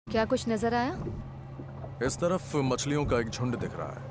क्या कुछ नजर आया? इस तरफ मछलियों का एक झुंड दिख रहा है।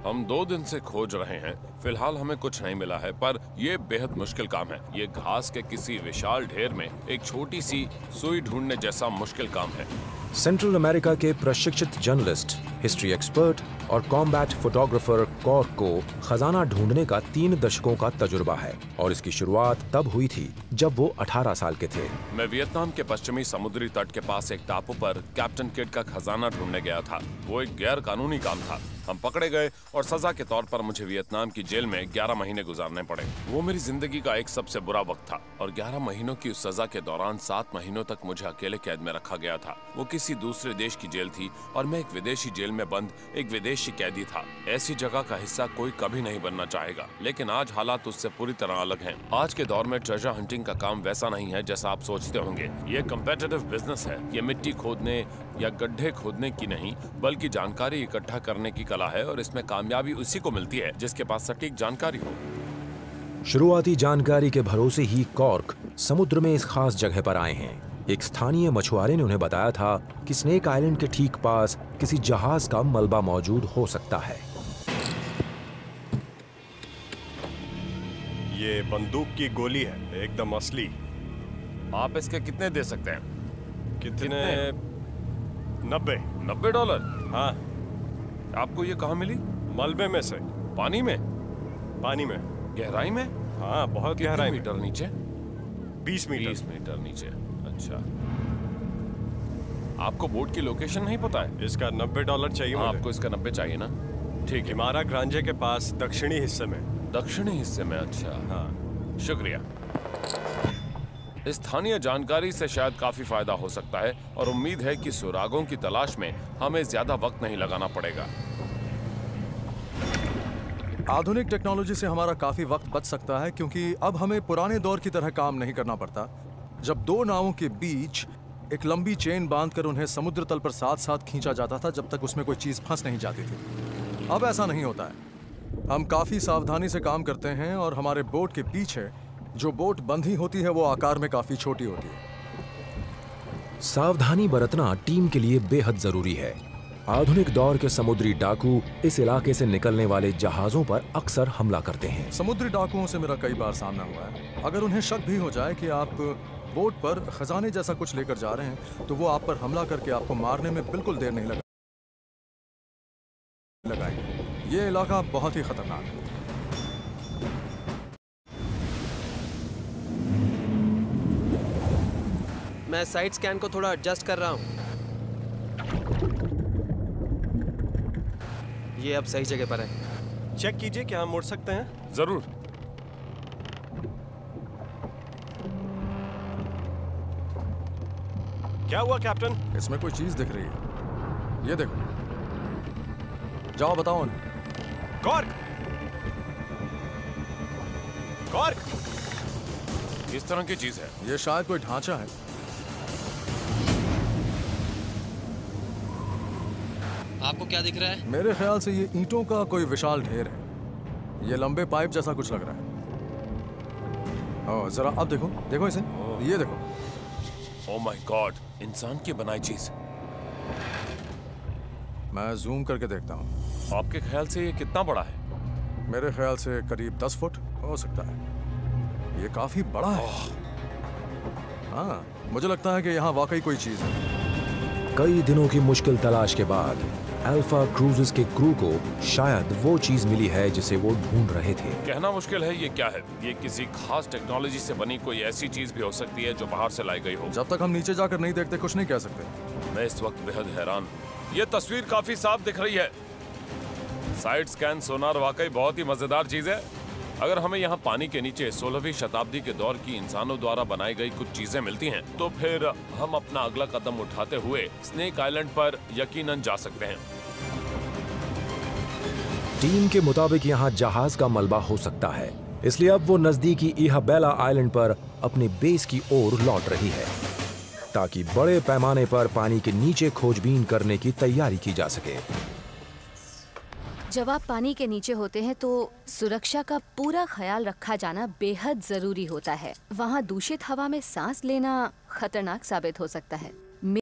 हम 2 दिन से खोज रहे हैं। फिलहाल हमें कुछ नहीं मिला है, पर यह बेहद मुश्किल काम है। ये घास के किसी विशाल ढेर में एक छोटी सी सुई ढूंढने जैसा मुश्किल काम है। सेंट्रल अमेरिका के प्रशिक्षित जर्नलिस्ट, हिस्ट्री एक्सपर्ट और कॉम्बैट फोटोग्राफर कॉर्क को खजाना ढूंढने का 3 दशकों का तजुर्बा है और इसकी शुरुआत तब हुई थी जब वो 18 साल के थे। मैं वियतनाम के पश्चिमी समुद्री तट के पास एक टापू पर कैप्टन किड का खजाना ढूंढने गया था। वो एक गैर कानूनी काम था। हम पकड़े गए और सजा के तौर पर मुझे वियतनाम की जेल में 11 महीने गुजारने पड़े। वो मेरी जिंदगी का एक सबसे बुरा वक्त था और 11 महीनों की उस सजा के दौरान 7 महीनों तक मुझे अकेले कैद में रखा गया था। वो किसी दूसरे देश की जेल थी और मैं एक विदेशी जेल में बंद एक विदेशी कैदी था। ऐसी जगह का हिस्सा कोई कभी नहीं बनना चाहेगा, लेकिन आज हालात उससे पूरी तरह अलग हैं। आज के दौर में ट्रेजर हंटिंग का काम वैसा नहीं है जैसा आप सोचते होंगे। ये कम्पिटिटिव बिजनेस है। ये मिट्टी खोदने या गड्ढे खोदने की नहीं, बल्कि जानकारी इकट्ठा करने की कला है और इसमें कामयाबी उसी को मिलती है जिसके पास सटीक जानकारी हो। शुरुआती जानकारी के भरोसे ही कॉर्क समुद्र में इस खास जगह पर आए हैं। एक स्थानीय मछुआरे ने उन्हें बताया था कि स्नेक आइलैंड के ठीक पास किसी जहाज का मलबा मौजूद हो सकता है। ये बंदूक की गोली है, एकदम असली। आप इसके कितने दे सकते हैं? कितने? 90 $90? हाँ। आपको ये कहाँ मिली? मलबे में से। पानी में? पानी में। गहराई में? हाँ, बहुत गहराई में। मीटर नीचे? 20 मीटर। 20 मीटर नीचे। अच्छा, आपको बोट की लोकेशन नहीं पता है? इसका $90 चाहिए मुझे। आपको इसका 90 चाहिए ना? ठीक है। हिमारा ग्रांजे के पास दक्षिणी हिस्से में। दक्षिणी हिस्से में? अच्छा, हाँ। शुक्रिया। स्थानीय जानकारी से शायद काफी फायदा हो सकता है और उम्मीद है कि सुरागों की तलाश में हमें ज्यादा वक्त नहीं लगाना पड़ेगा। आधुनिक टेक्नोलॉजी से हमारा काफी वक्त बच सकता है, क्योंकि अब हमें पुराने दौर की तरह काम नहीं करना पड़ता, जब 2 नावों के बीच एक लंबी चेन बांधकर उन्हें समुद्र तल पर साथ साथ खींचा जाता था जब तक उसमें कोई चीज फंस नहीं जाती थी। अब ऐसा नहीं होता है। हम काफी सावधानी से काम करते हैं और हमारे बोट के पीछे जो बोट बंधी होती है वो आकार में काफी छोटी होती है। सावधानी बरतना टीम के लिए बेहद जरूरी है। आधुनिक दौर के समुद्री डाकू इस इलाके से निकलने वाले जहाजों पर अक्सर हमला करते हैं। समुद्री डाकुओं से मेरा कई बार सामना हुआ है। अगर उन्हें शक भी हो जाए कि आप बोट पर खजाने जैसा कुछ लेकर जा रहे हैं, तो वो आप पर हमला करके आपको मारने में बिल्कुल देर नहीं लगाएंगे। ये इलाका बहुत ही खतरनाक है। मैं साइड स्कैन को थोड़ा एडजस्ट कर रहा हूँ। ये अब सही जगह पर है। चेक कीजिए, क्या हम मुड़ सकते हैं? जरूर। क्या हुआ कैप्टन? इसमें कोई चीज दिख रही है। ये देखो। जाओ बताओ उन्हें। कॉर्क! कॉर्क! इस तरह की चीज है। ये शायद कोई ढांचा है। आपको क्या दिख रहा है? मेरे ख्याल से ये ईंटों का कोई विशाल ढेर है। ये लंबे पाइप जैसा कुछ लग रहा है। ओह, जरा अब देखो, देखो इसे। ये देखो। ओह माय गॉड, इंसान की बनाई चीज। मैं जूम करके देखता हूँ। आपके ख्याल से ये कितना बड़ा है? मेरे ख्याल से करीब 10 फुट हो सकता है। ये काफी बड़ा है। हाँ, मुझे लगता है कि यहाँ वाकई कोई चीज है। कई दिनों की मुश्किल तलाश के बाद अल्फा क्रूजेस के क्रू को शायद वो चीज मिली है जिसे वो ढूंढ रहे थे। कहना मुश्किल है ये क्या है। ये किसी खास टेक्नोलॉजी से बनी कोई ऐसी चीज भी हो सकती है जो बाहर से लाई गई हो। जब तक हम नीचे जाकर नहीं देखते कुछ नहीं कह सकते। मैं इस वक्त बेहद हैरान हूँ। ये तस्वीर काफी साफ दिख रही है। साइड स्कैन सोनार वाकई बहुत ही मजेदार चीज है। अगर हमें यहाँ पानी के नीचे 16वीं शताब्दी के दौर की इंसानों द्वारा बनाई गई कुछ चीजें मिलती हैं, तो फिर हम अपना अगला कदम उठाते हुए स्नेक आइलैंड पर यकीनन जा सकते हैं। टीम के मुताबिक यहाँ जहाज का मलबा हो सकता है, इसलिए अब वो नजदीकी इसाबेला आइलैंड पर अपने बेस की ओर लौट रही है ताकि बड़े पैमाने पर पानी के नीचे खोजबीन करने की तैयारी की जा सके। जब आप पानी के नीचे होते हैं तो सुरक्षा का पूरा ख्याल रखा जाना बेहद जरूरी होता है। वहाँ दूषित हवा में सांस लेना खतरनाक साबित हो सकता है।